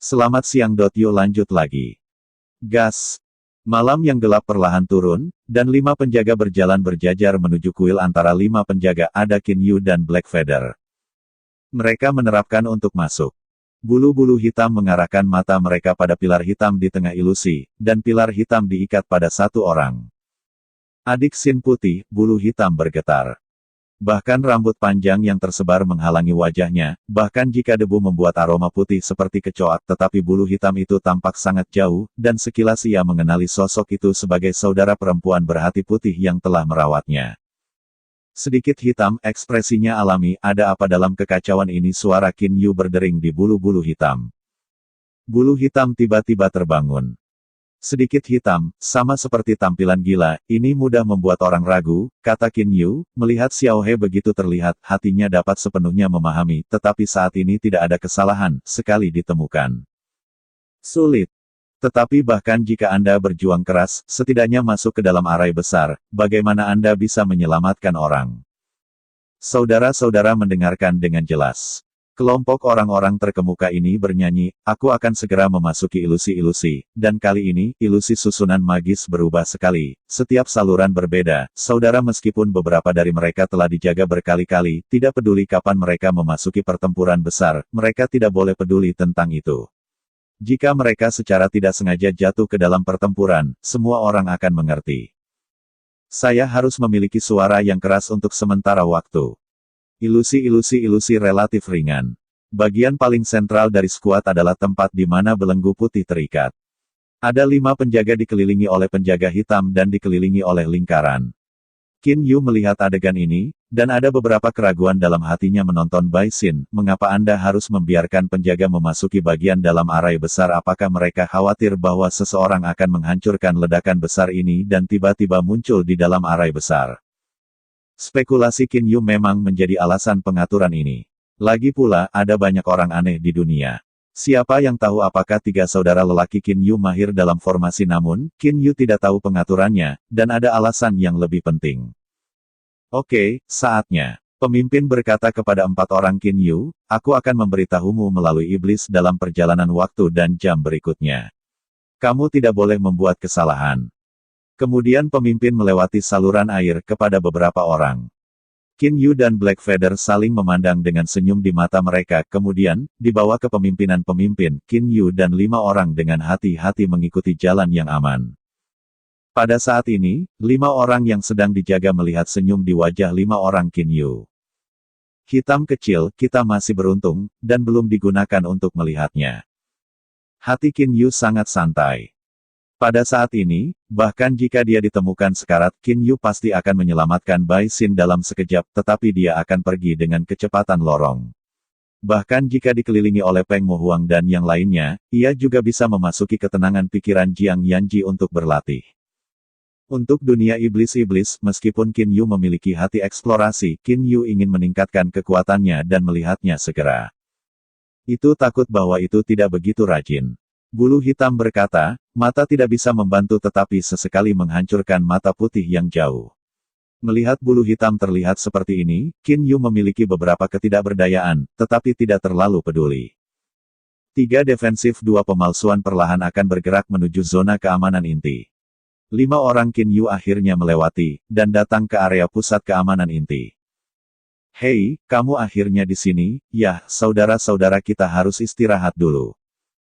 Selamat siang. Yuk lanjut lagi. Gas. Malam yang gelap perlahan turun, dan 5 penjaga berjalan berjajar menuju kuil. Antara 5 penjaga ada Qin Yu dan Blackfeather. Mereka menerapkan untuk masuk. Bulu-bulu hitam mengarahkan mata mereka pada pilar hitam di tengah ilusi, dan pilar hitam diikat pada satu orang. Adik Sin putih, bulu hitam bergetar. Bahkan rambut panjang yang tersebar menghalangi wajahnya, bahkan jika debu membuat aroma putih seperti kecoak, tetapi bulu hitam itu tampak sangat jauh, dan sekilas ia mengenali sosok itu sebagai saudara perempuan berhati putih yang telah merawatnya. Sedikit hitam, ekspresinya alami. Ada apa dalam kekacauan ini? Suara Qin Yu berdering di bulu-bulu hitam. Bulu hitam tiba-tiba terbangun. Sedikit hitam, sama seperti tampilan gila, ini mudah membuat orang ragu, kata Qin Yu. Melihat Xiao He begitu terlihat, hatinya dapat sepenuhnya memahami, tetapi saat ini tidak ada kesalahan, sekali ditemukan. Sulit. Tetapi bahkan jika Anda berjuang keras, setidaknya masuk ke dalam arai besar, bagaimana Anda bisa menyelamatkan orang? Saudara-saudara mendengarkan dengan jelas. Kelompok orang-orang terkemuka ini bernyanyi, aku akan segera memasuki ilusi-ilusi, dan kali ini, ilusi susunan magis berubah sekali, setiap saluran berbeda, saudara. Meskipun beberapa dari mereka telah dijaga berkali-kali, tidak peduli kapan mereka memasuki pertempuran besar, mereka tidak boleh peduli tentang itu. Jika mereka secara tidak sengaja jatuh ke dalam pertempuran, semua orang akan mengerti. Saya harus memiliki suara yang keras untuk sementara waktu. Ilusi relatif ringan. Bagian paling sentral dari skuad adalah tempat di mana belenggu putih terikat. Ada 5 penjaga dikelilingi oleh penjaga hitam dan dikelilingi oleh lingkaran. Qin Yu melihat adegan ini, dan ada beberapa keraguan dalam hatinya menonton Bai Xin. Mengapa Anda harus membiarkan penjaga memasuki bagian dalam arai besar? Apakah mereka khawatir bahwa seseorang akan menghancurkan ledakan besar ini dan tiba-tiba muncul di dalam arai besar? Spekulasi Qin Yu memang menjadi alasan pengaturan ini. Lagi pula, ada banyak orang aneh di dunia. Siapa yang tahu apakah 3 saudara lelaki Qin Yu mahir dalam formasi? Namun, Qin Yu tidak tahu pengaturannya, dan ada alasan yang lebih penting. Oke, saatnya. Pemimpin berkata kepada 4 orang Qin Yu, aku akan memberitahumu melalui iblis dalam perjalanan waktu dan jam berikutnya. Kamu tidak boleh membuat kesalahan. Kemudian pemimpin melewati saluran air kepada beberapa orang. Qin Yu dan Blackfeather saling memandang dengan senyum di mata mereka. Kemudian, di bawah kepemimpinan pemimpin, Qin Yu dan 5 orang dengan hati-hati mengikuti jalan yang aman. Pada saat ini, 5 orang yang sedang dijaga melihat senyum di wajah 5 orang Qin Yu. Hitam kecil, kita masih beruntung, dan belum digunakan untuk melihatnya. Hati Qin Yu sangat santai. Pada saat ini, bahkan jika dia ditemukan sekarat, Qin Yu pasti akan menyelamatkan Bai Xin dalam sekejap, tetapi dia akan pergi dengan kecepatan lorong. Bahkan jika dikelilingi oleh Peng Mo Huang dan yang lainnya, ia juga bisa memasuki ketenangan pikiran Jiang Yanji untuk berlatih. Untuk dunia iblis-iblis, meskipun Qin Yu memiliki hati eksplorasi, Qin Yu ingin meningkatkan kekuatannya dan melihatnya segera. Itu takut bahwa itu tidak begitu rajin. Bulu hitam berkata, mata tidak bisa membantu tetapi sesekali menghancurkan mata putih yang jauh. Melihat bulu hitam terlihat seperti ini, Qin Yu memiliki beberapa ketidakberdayaan, tetapi tidak terlalu peduli. 3 defensif 2 pemalsuan perlahan akan bergerak menuju zona keamanan inti. 5 orang Qin Yu akhirnya melewati, dan datang ke area pusat keamanan inti. Hei, kamu akhirnya di sini, ya, saudara-saudara kita harus istirahat dulu.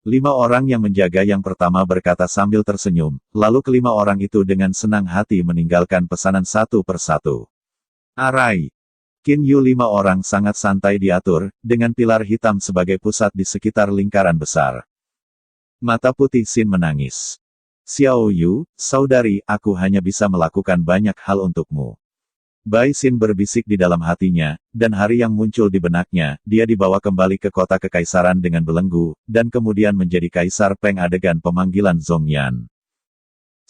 5 orang yang menjaga yang pertama berkata sambil tersenyum, lalu ke-5 orang itu dengan senang hati meninggalkan pesanan satu persatu. Arai. Qin Yu 5 orang sangat santai diatur, dengan pilar hitam sebagai pusat di sekitar lingkaran besar. Mata putih Xin menangis. Xiao Yu, saudari, aku hanya bisa melakukan banyak hal untukmu. Bai Xin berbisik di dalam hatinya, dan hari yang muncul di benaknya, dia dibawa kembali ke kota kekaisaran dengan belenggu, dan kemudian menjadi Kaisar Peng. Adegan pemanggilan Zhongyan.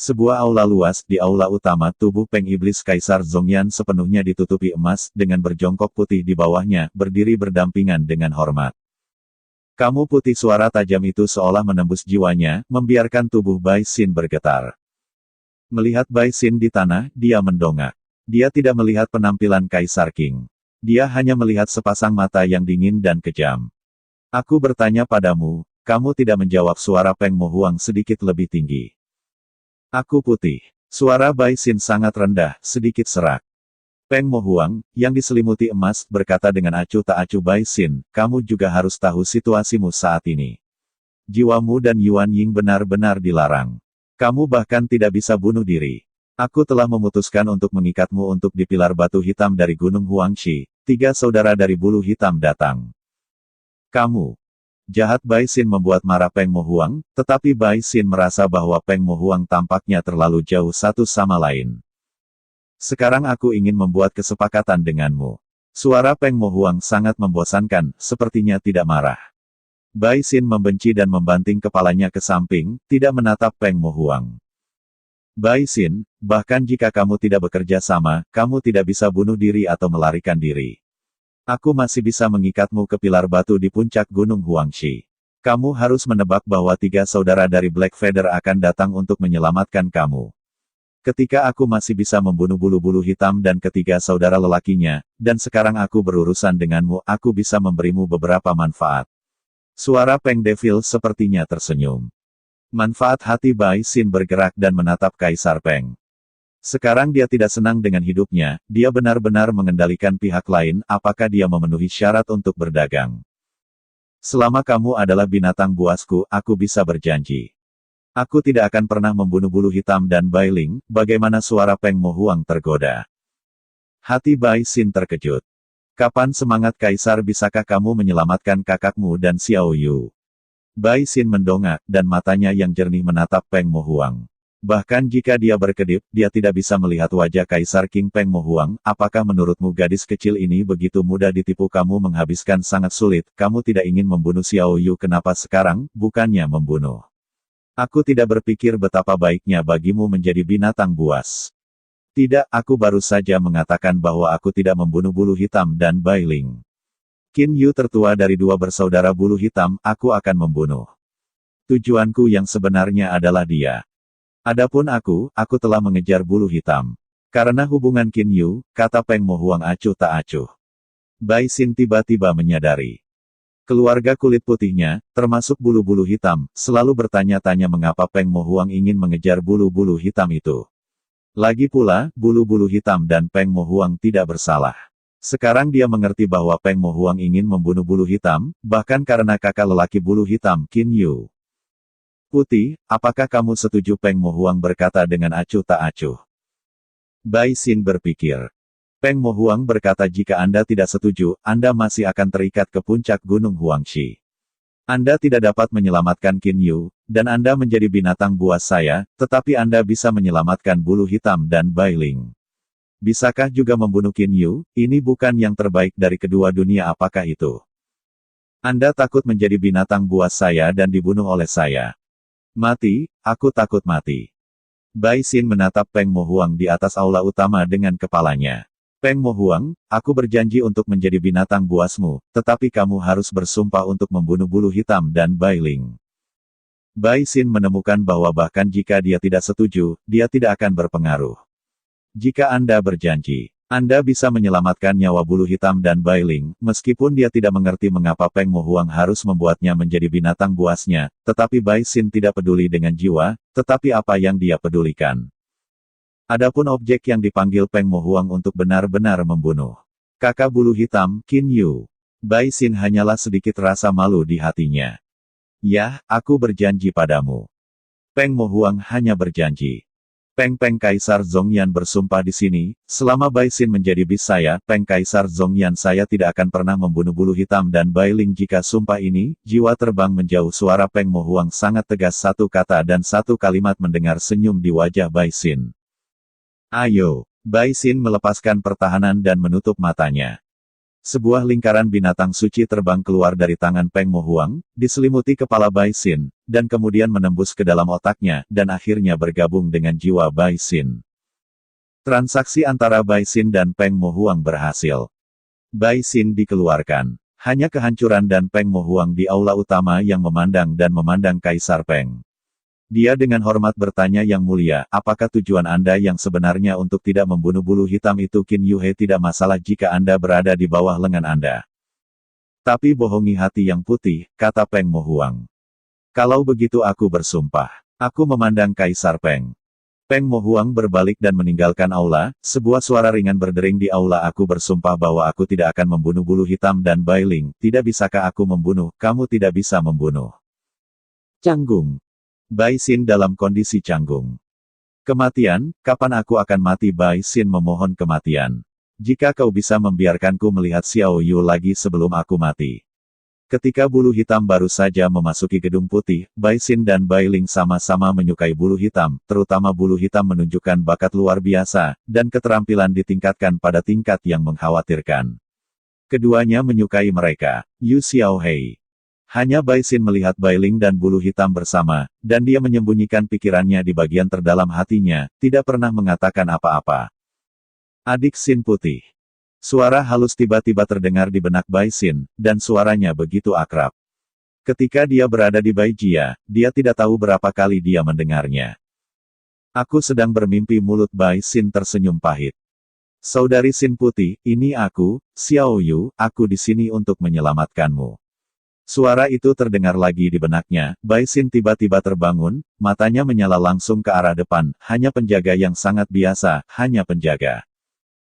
Sebuah aula luas, di aula utama, tubuh Peng Iblis Kaisar Zhongyan sepenuhnya ditutupi emas, dengan berjongkok putih di bawahnya, berdiri berdampingan dengan hormat. Kamu putih, suara tajam itu seolah menembus jiwanya, membiarkan tubuh Bai Xin bergetar. Melihat Bai Xin di tanah, dia mendongak. Dia tidak melihat penampilan Kaisar Qing. Dia hanya melihat sepasang mata yang dingin dan kejam. Aku bertanya padamu, kamu tidak menjawab. Suara Peng Mo Huang sedikit lebih tinggi. Aku putih. Suara Bai Xin sangat rendah, sedikit serak. Peng Mo Huang, yang diselimuti emas, berkata dengan acuh tak acuh. Bai Xin, kamu juga harus tahu situasimu saat ini. Jiwamu dan Yuan Ying benar-benar dilarang. Kamu bahkan tidak bisa bunuh diri. Aku telah memutuskan untuk mengikatmu untuk di pilar batu hitam dari Gunung Huangshi. 3 saudara dari bulu hitam datang. Kamu jahat. Bai Xin membuat marah Peng Mo Huang, tetapi Bai Xin merasa bahwa Peng Mo Huang tampaknya terlalu jauh satu sama lain. Sekarang aku ingin membuat kesepakatan denganmu. Suara Peng Mo Huang sangat membosankan, sepertinya tidak marah. Bai Xin membenci dan membanting kepalanya ke samping, tidak menatap Peng Mo Huang. Bai Xin, bahkan jika kamu tidak bekerja sama, kamu tidak bisa bunuh diri atau melarikan diri. Aku masih bisa mengikatmu ke pilar batu di puncak Gunung Huangshi. Kamu harus menebak bahwa 3 saudara dari Black Feather akan datang untuk menyelamatkan kamu. Ketika aku masih bisa membunuh bulu-bulu hitam dan ketiga saudara lelakinya, dan sekarang aku berurusan denganmu, aku bisa memberimu beberapa manfaat. Suara Peng Devil sepertinya tersenyum. Manfaat. Hati Bai Xin bergerak dan menatap Kaisar Peng. Sekarang dia tidak senang dengan hidupnya, dia benar-benar mengendalikan pihak lain. Apakah dia memenuhi syarat untuk berdagang? Selama kamu adalah binatang buasku, aku bisa berjanji. Aku tidak akan pernah membunuh bulu hitam dan Bai Ling. Bagaimana? Suara Peng Mo Huang tergoda. Hati Bai Xin terkejut. Kapan semangat Kaisar? Bisakah kamu menyelamatkan kakakmu dan Xiao Yu? Bai Xin mendongak, dan matanya yang jernih menatap Peng Mo Huang. Bahkan jika dia berkedip, dia tidak bisa melihat wajah Kaisar King. Peng Mo Huang, apakah menurutmu gadis kecil ini begitu mudah ditipu? Kamu menghabiskan sangat sulit, kamu tidak ingin membunuh Xiao Yu. Kenapa sekarang, bukannya membunuh? Aku tidak berpikir betapa baiknya bagimu menjadi binatang buas. Tidak, aku baru saja mengatakan bahwa aku tidak membunuh bulu hitam dan Bai Ling. Qin Yu tertua dari 2 bersaudara bulu hitam, aku akan membunuh. Tujuanku yang sebenarnya adalah dia. Adapun aku telah mengejar bulu hitam. Karena hubungan Qin Yu, kata Peng Mo Huang acuh tak acuh. Bai Xin tiba-tiba menyadari. Keluarga kulit putihnya, termasuk bulu-bulu hitam, selalu bertanya-tanya mengapa Peng Mo Huang ingin mengejar bulu-bulu hitam itu. Lagi pula, bulu-bulu hitam dan Peng Mo Huang tidak bersalah. Sekarang dia mengerti bahwa Peng Mo Huang ingin membunuh bulu hitam, bahkan karena kakak lelaki bulu hitam, Qin Yu. Putih, apakah kamu setuju? Peng Mo Huang berkata dengan acuh tak acuh. Bai Xin berpikir. Peng Mo Huang berkata, jika Anda tidak setuju, Anda masih akan terikat ke puncak Gunung Huangshi. Anda tidak dapat menyelamatkan Qin Yu, dan Anda menjadi binatang buas saya, tetapi Anda bisa menyelamatkan bulu hitam dan Bai Ling. Bisakah juga membunuh Qin Yu? Ini bukan yang terbaik dari kedua dunia. Apakah itu? Anda takut menjadi binatang buas saya dan dibunuh oleh saya. Mati, aku takut mati. Bai Xin menatap Peng Mo Huang di atas aula utama dengan kepalanya. Peng Mo Huang, aku berjanji untuk menjadi binatang buasmu, tetapi kamu harus bersumpah untuk membunuh bulu hitam dan Bai Ling. Bai Xin menemukan bahwa bahkan jika dia tidak setuju, dia tidak akan berpengaruh. Jika Anda berjanji, Anda bisa menyelamatkan nyawa bulu hitam dan Bai Ling, meskipun dia tidak mengerti mengapa Peng Mo Huang harus membuatnya menjadi binatang buasnya, tetapi Bai Xin tidak peduli dengan jiwa, tetapi apa yang dia pedulikan. Adapun objek yang dipanggil Peng Mo Huang untuk benar-benar membunuh kakak bulu hitam, Qin Yu. Bai Xin hanyalah sedikit rasa malu di hatinya. Ya, aku berjanji padamu. Peng Mo Huang hanya berjanji. Peng Kaisar Zhongyan bersumpah di sini, selama Bai Xin menjadi bis saya, Peng Kaisar Zhongyan saya tidak akan pernah membunuh bulu hitam dan Bai Ling. Jika sumpah ini, jiwa terbang menjauh. Suara Peng Mo Huang sangat tegas, satu kata dan satu kalimat mendengar senyum di wajah Bai Xin. Ayo. Bai Xin melepaskan pertahanan dan menutup matanya. Sebuah lingkaran binatang suci terbang keluar dari tangan Peng Mo Huang, diselimuti kepala Bai Xin, dan kemudian menembus ke dalam otaknya, dan akhirnya bergabung dengan jiwa Bai Xin. Transaksi antara Bai Xin dan Peng Mo Huang berhasil. Bai Xin dikeluarkan. Hanya kehancuran dan Peng Mo Huang di aula utama yang memandang Kaisar Peng. Dia dengan hormat bertanya, Yang Mulia, apakah tujuan Anda yang sebenarnya untuk tidak membunuh bulu hitam itu? Qin Yuhe tidak masalah jika Anda berada di bawah lengan Anda. Tapi bohongi hati yang putih, kata Peng Mo Huang. Kalau begitu aku bersumpah. Aku memandang Kaisar Peng. Peng Mo Huang berbalik dan meninggalkan aula, sebuah suara ringan berdering di aula. Aku bersumpah bahwa aku tidak akan membunuh bulu hitam dan Bai Ling. Tidak bisakah aku membunuh, kamu tidak bisa membunuh. Canggung. Bai Xin dalam kondisi canggung. Kematian, kapan aku akan mati? Bai Xin memohon kematian. Jika kau bisa membiarkanku melihat Xiao Yu lagi sebelum aku mati. Ketika bulu hitam baru saja memasuki gedung putih, Bai Xin dan Bai Ling sama-sama menyukai bulu hitam, terutama bulu hitam menunjukkan bakat luar biasa, dan keterampilan ditingkatkan pada tingkat yang mengkhawatirkan. Keduanya menyukai mereka. Yu Xiaohei. Hanya Bai Xin melihat Bai Ling dan bulu hitam bersama, dan dia menyembunyikan pikirannya di bagian terdalam hatinya, tidak pernah mengatakan apa-apa. Adik Xin putih. Suara halus tiba-tiba terdengar di benak Bai Xin, dan suaranya begitu akrab. Ketika dia berada di Bai Jia, dia tidak tahu berapa kali dia mendengarnya. Aku sedang bermimpi. Mulut Bai Xin tersenyum pahit. Saudari Xin putih, ini aku, Xiao Yu, aku di sini untuk menyelamatkanmu. Suara itu terdengar lagi di benaknya. Bai Xin tiba-tiba terbangun, matanya menyala langsung ke arah depan, hanya penjaga yang sangat biasa, hanya penjaga.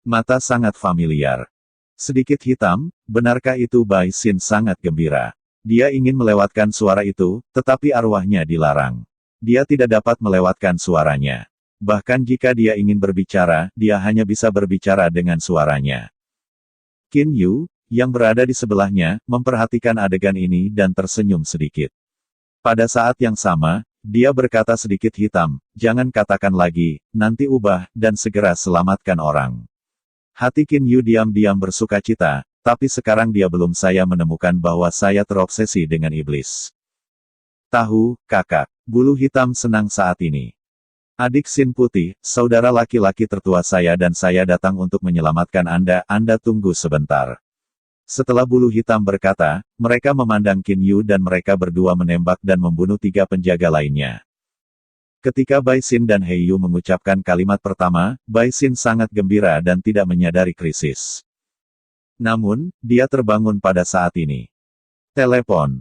Mata sangat familiar. Sedikit hitam, benarkah itu? Bai Xin sangat gembira. Dia ingin melewatkan suara itu, tetapi arwahnya dilarang. Dia tidak dapat melewatkan suaranya. Bahkan jika dia ingin berbicara, dia hanya bisa berbicara dengan suaranya. Qin Yu, yang berada di sebelahnya, memperhatikan adegan ini dan tersenyum sedikit. Pada saat yang sama, dia berkata sedikit hitam, jangan katakan lagi, nanti ubah, dan segera selamatkan orang. Hati Qin Yu diam-diam bersukacita, tapi sekarang dia belum saya menemukan bahwa saya terobsesi dengan iblis. Tahu, kakak, bulu hitam senang saat ini. Adik Xin putih, saudara laki-laki tertua saya dan saya datang untuk menyelamatkan Anda tunggu sebentar. Setelah bulu hitam berkata, mereka memandang Qin Yu dan mereka berdua menembak dan membunuh 3 penjaga lainnya. Ketika Bai Xin dan He Yu mengucapkan kalimat pertama, Bai Xin sangat gembira dan tidak menyadari krisis. Namun, dia terbangun pada saat ini. Telepon.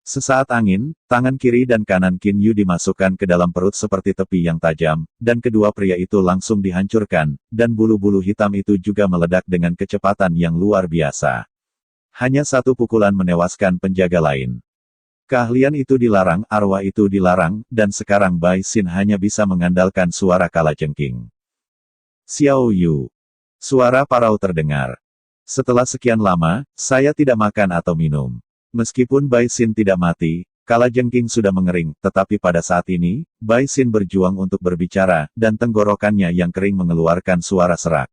Sesaat angin, tangan kiri dan kanan Qin Yu dimasukkan ke dalam perut seperti tepi yang tajam, dan kedua pria itu langsung dihancurkan, dan bulu-bulu hitam itu juga meledak dengan kecepatan yang luar biasa. Hanya satu pukulan menewaskan penjaga lain. Keahlian itu dilarang, arwah itu dilarang, dan sekarang Bai Xin hanya bisa mengandalkan suara kalajengking. Xiao Yu. Suara parau terdengar. Setelah sekian lama, saya tidak makan atau minum. Meskipun Bai Xin tidak mati, kalajengking sudah mengering, tetapi pada saat ini, Bai Xin berjuang untuk berbicara, dan tenggorokannya yang kering mengeluarkan suara serak.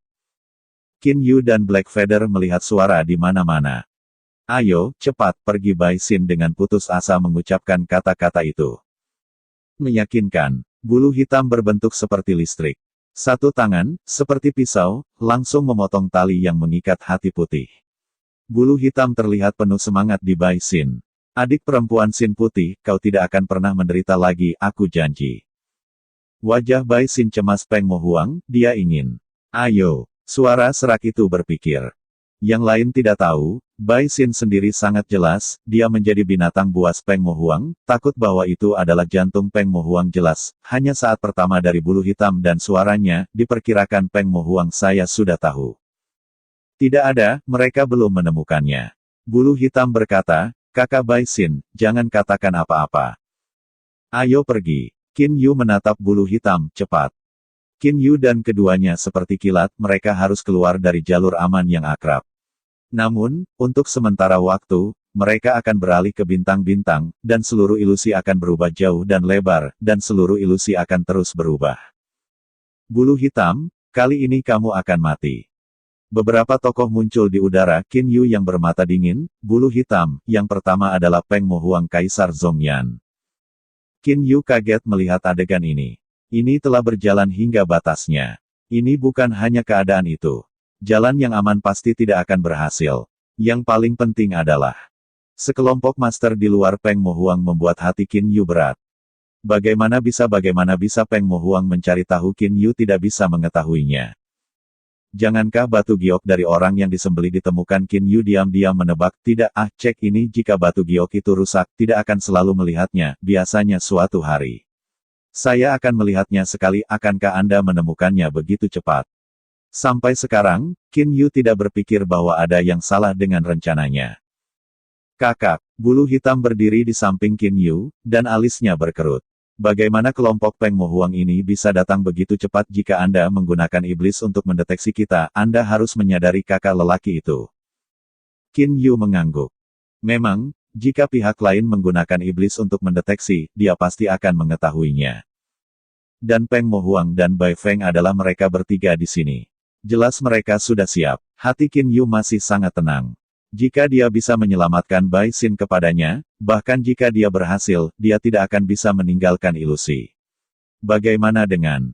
Qin Yu dan Black Feather melihat suara di mana-mana. Ayo, cepat, pergi. Bai Xin dengan putus asa mengucapkan kata-kata itu. Meyakinkan, bulu hitam berbentuk seperti listrik. Satu tangan, seperti pisau, langsung memotong tali yang mengikat hati putih. Bulu hitam terlihat penuh semangat di Bai Xin. Adik perempuan Xin putih, kau tidak akan pernah menderita lagi, aku janji. Wajah Bai Xin cemas. Peng Mo Huang, dia ingin. Ayo, suara serak itu berpikir. Yang lain tidak tahu, Bai Xin sendiri sangat jelas, dia menjadi binatang buas Peng Mo Huang, takut bahwa itu adalah jantung Peng Mo Huang jelas, hanya saat pertama dari bulu hitam dan suaranya, diperkirakan Peng Mo Huang saya sudah tahu. Tidak ada, mereka belum menemukannya. Bulu hitam berkata, kakak Bai Xin, jangan katakan apa-apa. Ayo pergi. Qin Yu menatap bulu hitam, cepat. Qin Yu dan keduanya seperti kilat, mereka harus keluar dari jalur aman yang akrab. Namun, untuk sementara waktu, mereka akan beralih ke bintang-bintang, dan seluruh ilusi akan berubah jauh dan lebar, dan seluruh ilusi akan terus berubah. Bulu hitam, kali ini kamu akan mati. Beberapa tokoh muncul di udara. Qin Yu yang bermata dingin, bulu hitam, yang pertama adalah Peng Mo Huang Kaisar Zhongyan. Qin Yu kaget melihat adegan ini. Ini telah berjalan hingga batasnya. Ini bukan hanya keadaan itu. Jalan yang aman pasti tidak akan berhasil. Yang paling penting adalah sekelompok master di luar Peng Mo Huang membuat hati Qin Yu berat. Bagaimana bisa Peng Mo Huang mencari tahu Qin Yu tidak bisa mengetahuinya. Jangankah batu giok dari orang yang disembelih ditemukan? Qin Yu diam-diam menebak, tidak, cek ini jika batu giok itu rusak, tidak akan selalu melihatnya, biasanya suatu hari. Saya akan melihatnya sekali, akankah Anda menemukannya begitu cepat? Sampai sekarang, Qin Yu tidak berpikir bahwa ada yang salah dengan rencananya. Kakak, bulu hitam berdiri di samping Qin Yu, dan alisnya berkerut. Bagaimana kelompok Peng Mo Huang ini bisa datang begitu cepat? Jika Anda menggunakan iblis untuk mendeteksi kita, Anda harus menyadari kakak lelaki itu. Qin Yu mengangguk. Memang, jika pihak lain menggunakan iblis untuk mendeteksi, dia pasti akan mengetahuinya. Dan Peng Mo Huang dan Bai Feng adalah mereka bertiga di sini. Jelas mereka sudah siap. Hati Qin Yu masih sangat tenang. Jika dia bisa menyelamatkan Bai Xin kepadanya, bahkan jika dia berhasil, dia tidak akan bisa meninggalkan ilusi. Bagaimana dengan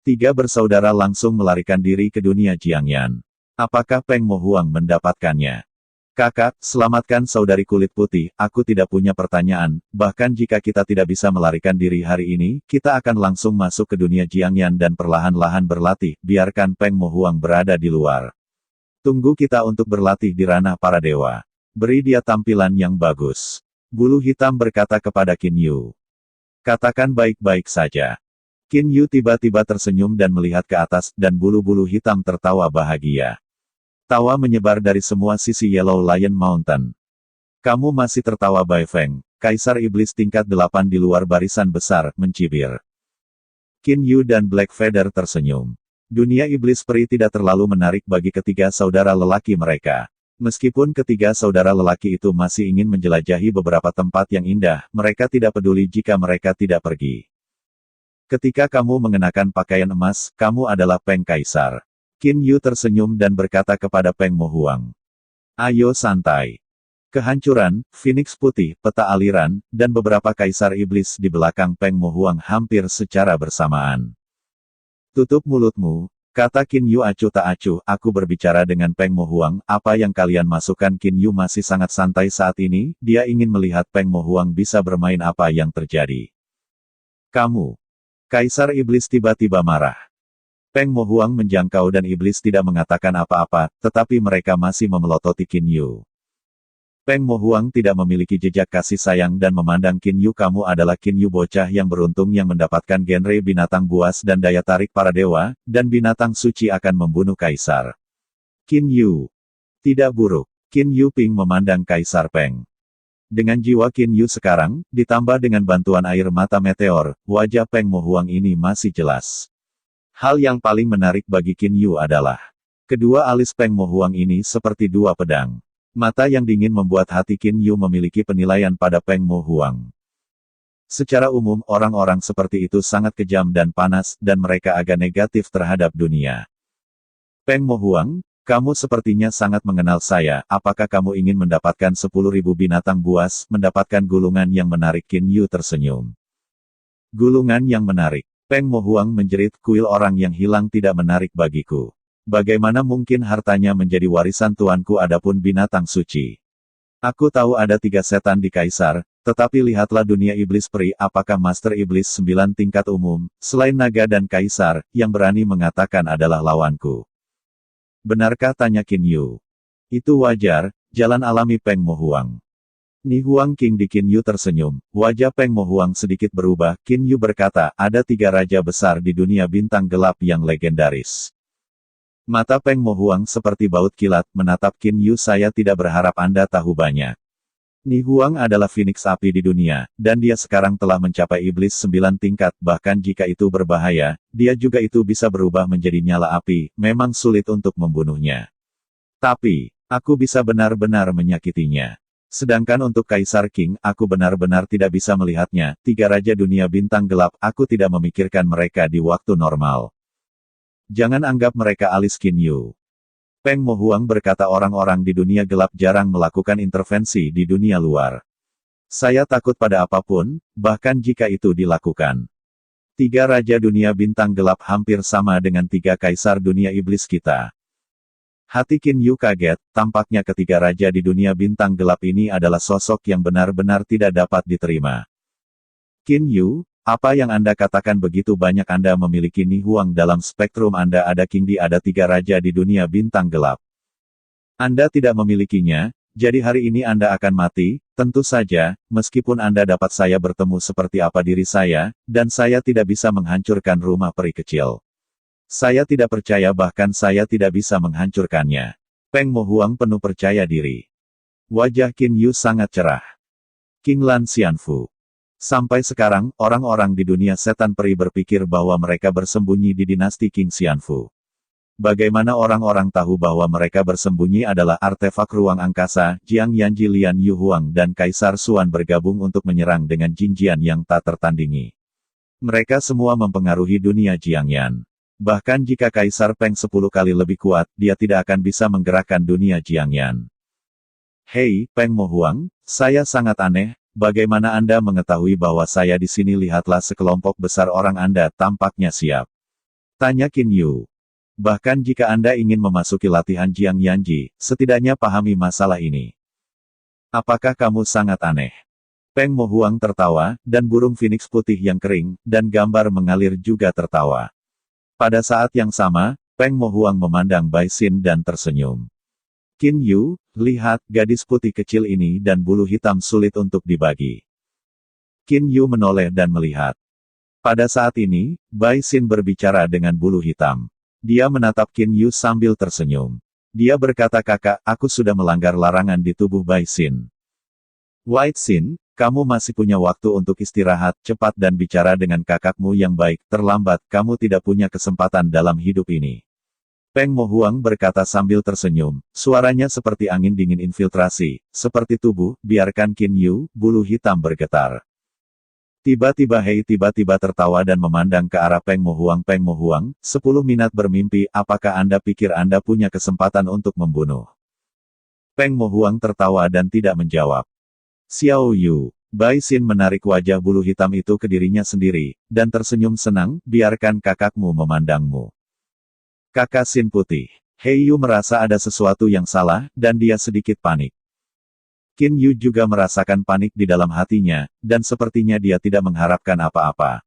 tiga bersaudara langsung melarikan diri ke dunia Jiangyan? Apakah Peng Mo Huang mendapatkannya? Kakak, selamatkan saudari kulit putih, aku tidak punya pertanyaan, bahkan jika kita tidak bisa melarikan diri hari ini, kita akan langsung masuk ke dunia Jiangyan dan perlahan-lahan berlatih, biarkan Peng Mo Huang berada di luar. Tunggu kita untuk berlatih di ranah para dewa. Beri dia tampilan yang bagus. Bulu hitam berkata kepada Qin Yu. Katakan baik-baik saja. Qin Yu tiba-tiba tersenyum dan melihat ke atas, dan bulu-bulu hitam tertawa bahagia. Tawa menyebar dari semua sisi Yellow Lion Mountain. Kamu masih tertawa? Bai Feng, Kaisar Iblis tingkat 8 di luar barisan besar, mencibir. Qin Yu dan Black Feather tersenyum. Dunia iblis peri tidak terlalu menarik bagi ketiga saudara lelaki mereka. Meskipun ketiga saudara lelaki itu masih ingin menjelajahi beberapa tempat yang indah, mereka tidak peduli jika mereka tidak pergi. Ketika kamu mengenakan pakaian emas, kamu adalah Peng Kaisar. Qin Yu tersenyum dan berkata kepada Peng Mo Huang. Ayo santai. Kehancuran, Phoenix Putih, peta aliran, dan beberapa kaisar iblis di belakang Peng Mo Huang hampir secara bersamaan. Tutup mulutmu, kata Qin Yu acuh tak acuh, aku berbicara dengan Peng Mo Huang, apa yang kalian masukkan? Qin Yu masih sangat santai saat ini, dia ingin melihat Peng Mo Huang bisa bermain apa yang terjadi. Kamu. Kaisar Iblis tiba-tiba marah. Peng Mo Huang menjangkau dan Iblis tidak mengatakan apa-apa, tetapi mereka masih memelototi Qin Yu. Peng Mo Huang tidak memiliki jejak kasih sayang dan memandang Qin Yu. Kamu adalah Qin Yu, bocah yang beruntung yang mendapatkan genre binatang buas dan daya tarik para dewa, dan binatang suci akan membunuh Kaisar. Qin Yu. Tidak buruk. Qin Yu Ping memandang Kaisar Peng. Dengan jiwa Qin Yu sekarang, ditambah dengan bantuan air mata meteor, wajah Peng Mo Huang ini masih jelas. Hal yang paling menarik bagi Qin Yu adalah kedua alis Peng Mo Huang ini seperti dua pedang. Mata yang dingin membuat hati Qin Yu memiliki penilaian pada Peng Mo Huang. Secara umum, orang-orang seperti itu sangat kejam dan panas, dan mereka agak negatif terhadap dunia. Peng Mo Huang, kamu sepertinya sangat mengenal saya, apakah kamu ingin mendapatkan 10.000 binatang buas, mendapatkan gulungan yang menarik? Qin Yu tersenyum. Gulungan yang menarik. Peng Mo Huang menjerit, kuil orang yang hilang tidak menarik bagiku. Bagaimana mungkin hartanya menjadi warisan tuanku? Adapun binatang suci. Aku tahu ada 3 setan di Kaisar, tetapi lihatlah dunia iblis peri, apakah Master Iblis 9 tingkat umum, selain naga dan Kaisar, yang berani mengatakan adalah lawanku? Benarkah? Tanya Qin Yu. Itu wajar, jalan alami Peng Mo Huang. Ni Huang King di Qin Yu tersenyum, wajah Peng Mo Huang sedikit berubah. Qin Yu berkata, ada 3 raja besar di dunia bintang gelap yang legendaris. Mata Peng Mo Huang seperti baut kilat, menatap Qin Yu. Saya tidak berharap Anda tahu banyak. Ni Huang adalah Phoenix api di dunia, dan dia sekarang telah mencapai iblis 9 tingkat, bahkan jika itu berbahaya, dia juga itu bisa berubah menjadi nyala api, memang sulit untuk membunuhnya. Tapi, aku bisa benar-benar menyakitinya. Sedangkan untuk Kaisar King, aku benar-benar tidak bisa melihatnya. 3 raja dunia bintang gelap, aku tidak memikirkan mereka di waktu normal. Jangan anggap mereka alis. Qin Yu. Peng Mo Huang berkata, orang-orang di dunia gelap jarang melakukan intervensi di dunia luar. Saya takut pada apapun, bahkan jika itu dilakukan. 3 raja dunia bintang gelap hampir sama dengan 3 kaisar dunia iblis kita. Hati Qin Yu kaget, tampaknya ketiga raja di dunia bintang gelap ini adalah sosok yang benar-benar tidak dapat diterima. Qin Yu, Apa yang Anda katakan begitu banyak Anda memiliki Ni Huang dalam spektrum Anda ada King Di ada 3 raja di dunia bintang gelap. Anda tidak memilikinya, jadi hari ini Anda akan mati, tentu saja, meskipun Anda dapat saya bertemu seperti apa diri saya, dan saya tidak bisa menghancurkan rumah peri kecil. Saya tidak percaya bahkan saya tidak bisa menghancurkannya. Peng Mo Huang penuh percaya diri. Wajah Qin Yu sangat cerah. King Lan Xianfu. Sampai sekarang, orang-orang di dunia setan peri berpikir bahwa mereka bersembunyi di dinasti King Xianfu. Bagaimana orang-orang tahu bahwa mereka bersembunyi adalah artefak ruang angkasa, Jiang Yanji Lian Yu Huang dan Kaisar Suan bergabung untuk menyerang dengan Jinjian yang tak tertandingi. Mereka semua mempengaruhi dunia Jiangyan. Bahkan jika Kaisar Peng 10 kali lebih kuat, dia tidak akan bisa menggerakkan dunia Jiangyan. Hei, Peng Mo Huang, saya sangat aneh, bagaimana Anda mengetahui bahwa saya di sini? Lihatlah sekelompok besar orang Anda tampaknya siap. Tanya Qin Yu. Bahkan jika Anda ingin memasuki latihan Jiang Yanji, setidaknya pahami masalah ini. Apakah kamu sangat aneh? Peng Mo Huang tertawa, dan burung phoenix putih yang kering, dan gambar mengalir juga tertawa. Pada saat yang sama, Peng Mo Huang memandang Bai Xin dan tersenyum. Qin Yu, lihat, gadis putih kecil ini dan bulu hitam sulit untuk dibagi. Qin Yu menoleh dan melihat. Pada saat ini, Bai Xin berbicara dengan bulu hitam. Dia menatap Qin Yu sambil tersenyum. Dia berkata, kakak, aku sudah melanggar larangan di tubuh Bai Xin. White Xin, kamu masih punya waktu untuk istirahat, cepat dan bicara dengan kakakmu yang baik, terlambat, kamu tidak punya kesempatan dalam hidup ini. Peng Mo Huang berkata sambil tersenyum, suaranya seperti angin dingin infiltrasi, seperti tubuh, biarkan Qin Yu, bulu hitam bergetar. Tiba-tiba Hei tiba-tiba tertawa dan memandang ke arah Peng Mo Huang. Peng Mo Huang, 10 minat bermimpi, apakah Anda pikir Anda punya kesempatan untuk membunuh? Peng Mo Huang tertawa dan tidak menjawab. Xiao Yu, Bai Xin menarik wajah bulu hitam itu ke dirinya sendiri, dan tersenyum senang, biarkan kakakmu memandangmu. Kakak Xin putih. Hei Yu merasa ada sesuatu yang salah, dan dia sedikit panik. Qin Yu juga merasakan panik di dalam hatinya, dan sepertinya dia tidak mengharapkan apa-apa.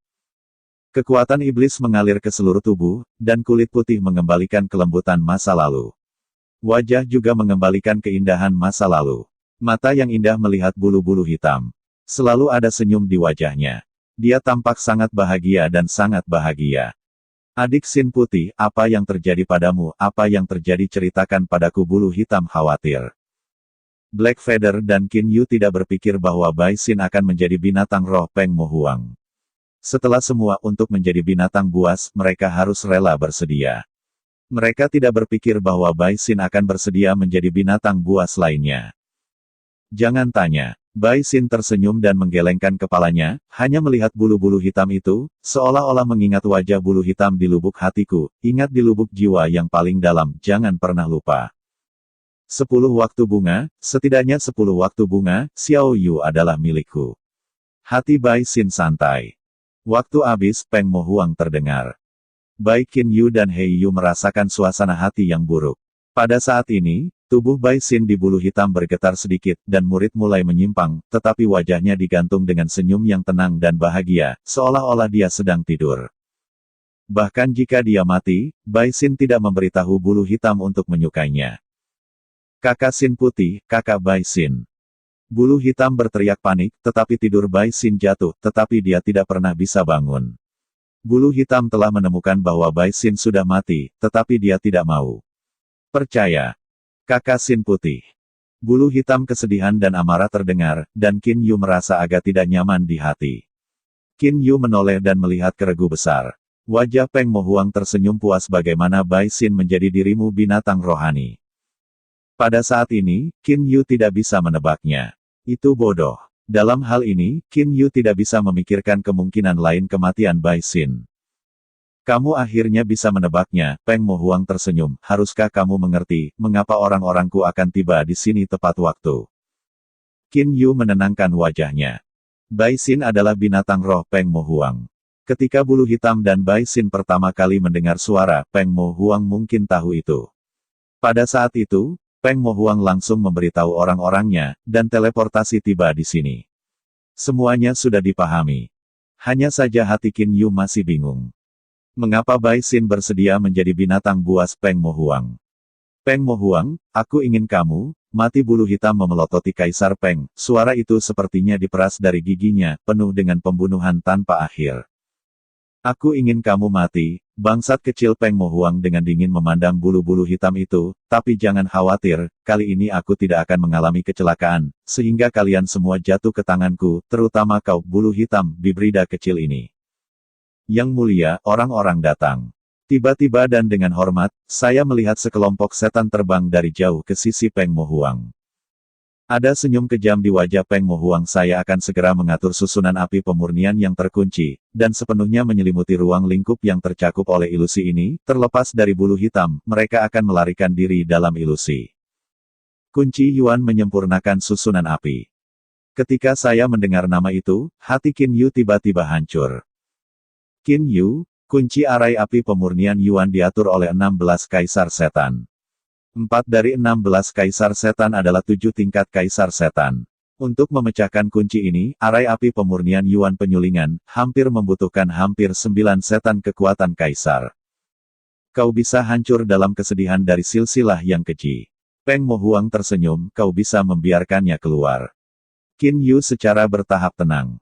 Kekuatan iblis mengalir ke seluruh tubuh, dan kulit putih mengembalikan kelembutan masa lalu. Wajah juga mengembalikan keindahan masa lalu. Mata yang indah melihat bulu-bulu hitam. Selalu ada senyum di wajahnya. Dia tampak sangat bahagia dan sangat bahagia. Adik Xin putih, apa yang terjadi padamu? Apa yang terjadi? Ceritakan padaku. Bulu hitam khawatir. Black Feather dan Qin Yu tidak berpikir bahwa Bai Xin akan menjadi binatang roh Peng Mo Huang. Setelah semua untuk menjadi binatang buas, mereka harus rela bersedia. Mereka tidak berpikir bahwa Bai Xin akan bersedia menjadi binatang buas lainnya. Jangan tanya. Bai Xin tersenyum dan menggelengkan kepalanya, hanya melihat bulu-bulu hitam itu, seolah-olah mengingat wajah bulu hitam di lubuk hatiku, ingat di lubuk jiwa yang paling dalam, jangan pernah lupa. 10 waktu bunga, setidaknya 10 waktu bunga, Xiao Yu adalah milikku. Hati Bai Xin santai. Waktu habis, Peng Mo Huang terdengar. Baik Qin Yu dan Hei Yu merasakan suasana hati yang buruk. Pada saat ini, tubuh Bai Xin di bulu hitam bergetar sedikit, dan murid mulai menyimpang, tetapi wajahnya digantung dengan senyum yang tenang dan bahagia, seolah-olah dia sedang tidur. Bahkan jika dia mati, Bai Xin tidak memberitahu bulu hitam untuk menyukainya. Kakak Xin putih, kakak Bai Xin. Bulu hitam berteriak panik, tetapi tidur Bai Xin jatuh, tetapi dia tidak pernah bisa bangun. Bulu hitam telah menemukan bahwa Bai Xin sudah mati, tetapi dia tidak mau percaya. Kakak Xin putih. Bulu hitam kesedihan dan amarah terdengar, dan Qin Yu merasa agak tidak nyaman di hati. Qin Yu menoleh dan melihat ke regu besar. Wajah Peng Mo Huang tersenyum puas. Bagaimana Bai Xin menjadi dirimu binatang rohani? Pada saat ini, Qin Yu tidak bisa menebaknya. Itu bodoh. Dalam hal ini, Qin Yu tidak bisa memikirkan kemungkinan lain kematian Bai Xin. Kamu akhirnya bisa menebaknya, Peng Mo Huang tersenyum. Haruskah kamu mengerti, mengapa orang-orangku akan tiba di sini tepat waktu? Qin Yu menenangkan wajahnya. Bai Xin adalah binatang roh Peng Mo Huang. Ketika bulu hitam dan Bai Xin pertama kali mendengar suara, Peng Mo Huang mungkin tahu itu. Pada saat itu, Peng Mo Huang langsung memberitahu orang-orangnya, dan teleportasi tiba di sini. Semuanya sudah dipahami. Hanya saja hati Qin Yu masih bingung. Mengapa Bai Xin bersedia menjadi binatang buas Peng Mo Huang? Peng Mo Huang, aku ingin kamu, mati. Bulu hitam memelototi Kaisar Peng. Suara itu sepertinya diperas dari giginya, penuh dengan pembunuhan tanpa akhir. Aku ingin kamu mati, bangsat kecil. Peng Mo Huang dengan dingin memandang bulu-bulu hitam itu, tapi jangan khawatir, kali ini aku tidak akan mengalami kecelakaan, sehingga kalian semua jatuh ke tanganku, terutama kau, bulu hitam, bibrida kecil ini. Yang mulia, orang-orang datang. Tiba-tiba dan dengan hormat, saya melihat sekelompok setan terbang dari jauh ke sisi Peng Mo Huang. Ada senyum kejam di wajah Peng Mo Huang. Saya akan segera mengatur susunan api pemurnian yang terkunci, dan sepenuhnya menyelimuti ruang lingkup yang tercakup oleh ilusi ini. Terlepas dari bulu hitam, mereka akan melarikan diri dalam ilusi. Kunci Yuan menyempurnakan susunan api. Ketika saya mendengar nama itu, hati Qin Yu tiba-tiba hancur. Qin Yu, kunci arai api pemurnian Yuan diatur oleh 16 kaisar setan. 4 dari 16 kaisar setan adalah 7 tingkat kaisar setan. Untuk memecahkan kunci ini, arai api pemurnian Yuan penyulingan, hampir membutuhkan hampir 9 setan kekuatan kaisar. Kau bisa hancur dalam kesedihan dari silsilah yang keji. Peng Mo Huang tersenyum, kau bisa membiarkannya keluar. Qin Yu secara bertahap tenang.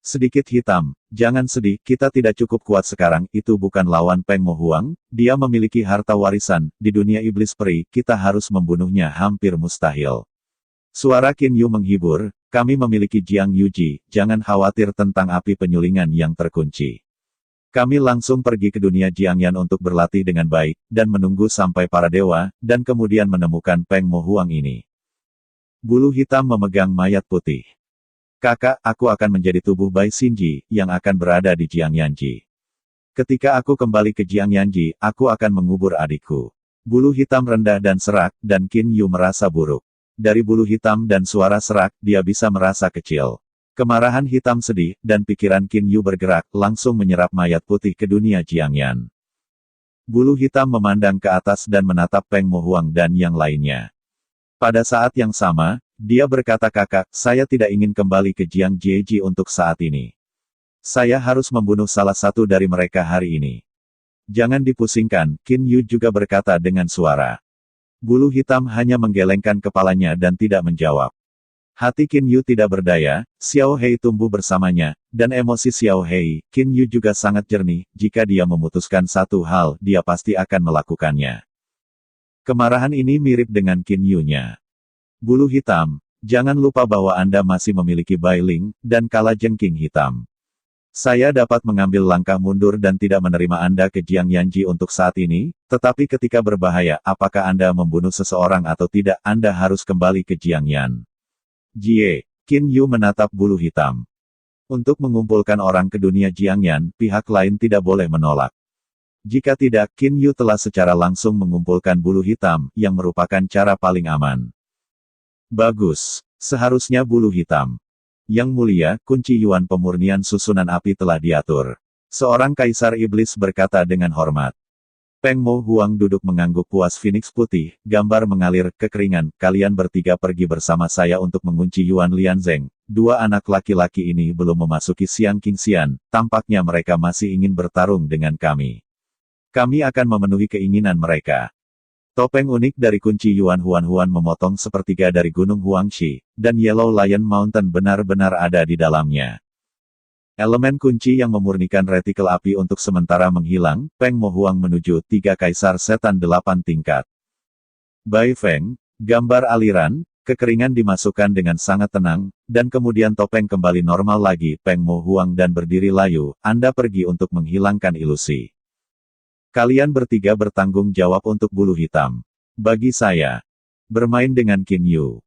Sedikit hitam, jangan sedih, kita tidak cukup kuat sekarang, itu bukan lawan Peng Mo Huang, dia memiliki harta warisan, di dunia iblis peri, kita harus membunuhnya hampir mustahil. Suara Qin Yu menghibur, kami memiliki Jiang Yuji, jangan khawatir tentang api penyulingan yang terkunci. Kami langsung pergi ke dunia Jiangyan untuk berlatih dengan baik, dan menunggu sampai para dewa, dan kemudian menemukan Peng Mo Huang ini. Bulu hitam memegang mayat putih. Kakak, aku akan menjadi tubuh Bai Xinji, yang akan berada di Jiangyanji. Ketika aku kembali ke Jiangyanji, aku akan mengubur adikku. Bulu hitam rendah dan serak, dan Qin Yu merasa buruk. Dari bulu hitam dan suara serak, dia bisa merasa kecil. Kemarahan hitam sedih, dan pikiran Qin Yu bergerak, langsung menyerap mayat putih ke dunia Jiangyan. Bulu hitam memandang ke atas dan menatap Peng Mo Huang dan yang lainnya. Pada saat yang sama, dia berkata, kakak, saya tidak ingin kembali ke Jiang Jieji untuk saat ini. Saya harus membunuh salah satu dari mereka hari ini. Jangan dipusingkan, Qin Yu juga berkata dengan suara. Bulu hitam hanya menggelengkan kepalanya dan tidak menjawab. Hati Qin Yu tidak berdaya, Xiao Hei tumbuh bersamanya, dan emosi Xiao Hei, Qin Yu juga sangat jernih, jika dia memutuskan satu hal, dia pasti akan melakukannya. Kemarahan ini mirip dengan Qin Yu-nya. Bulu hitam, jangan lupa bahwa Anda masih memiliki Bai Ling, dan kalajengking hitam. Saya dapat mengambil langkah mundur dan tidak menerima Anda ke Jiangyanji untuk saat ini, tetapi ketika berbahaya, apakah Anda membunuh seseorang atau tidak, Anda harus kembali ke Jiangyan. Jie, Qin Yu menatap bulu hitam. Untuk mengumpulkan orang ke dunia Jiangyan, pihak lain tidak boleh menolak. Jika tidak, Qin Yu telah secara langsung mengumpulkan bulu hitam, yang merupakan cara paling aman. Bagus, seharusnya bulu hitam. Yang mulia, kunci Yuan pemurnian susunan api telah diatur. Seorang kaisar iblis berkata dengan hormat. Peng Mo Huang duduk mengangguk puas. Phoenix putih, gambar mengalir, kekeringan, kalian bertiga pergi bersama saya untuk mengunci Yuan Lianzeng. Dua anak laki-laki ini belum memasuki Siang Qingxian, tampaknya mereka masih ingin bertarung dengan kami. Kami akan memenuhi keinginan mereka. Topeng unik dari kunci Yuan Huan memotong sepertiga dari gunung Huangxi, dan Yellow Lion Mountain benar-benar ada di dalamnya. Elemen kunci yang memurnikan retikel api untuk sementara menghilang, Peng Mo Huang menuju 3 kaisar setan 8 tingkat. Bai Feng, gambar aliran, kekeringan dimasukkan dengan sangat tenang, dan kemudian topeng kembali normal lagi. Peng Mo Huang dan berdiri layu, Anda pergi untuk menghilangkan ilusi. Kalian bertiga bertanggung jawab untuk bulu hitam. Bagi saya, bermain dengan Qin Yu.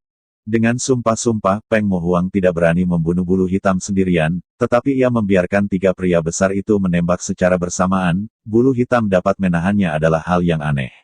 Dengan sumpah-sumpah, Peng Mo Huang tidak berani membunuh bulu hitam sendirian, tetapi ia membiarkan 3 pria besar itu menembak secara bersamaan. Bulu hitam dapat menahannya adalah hal yang aneh.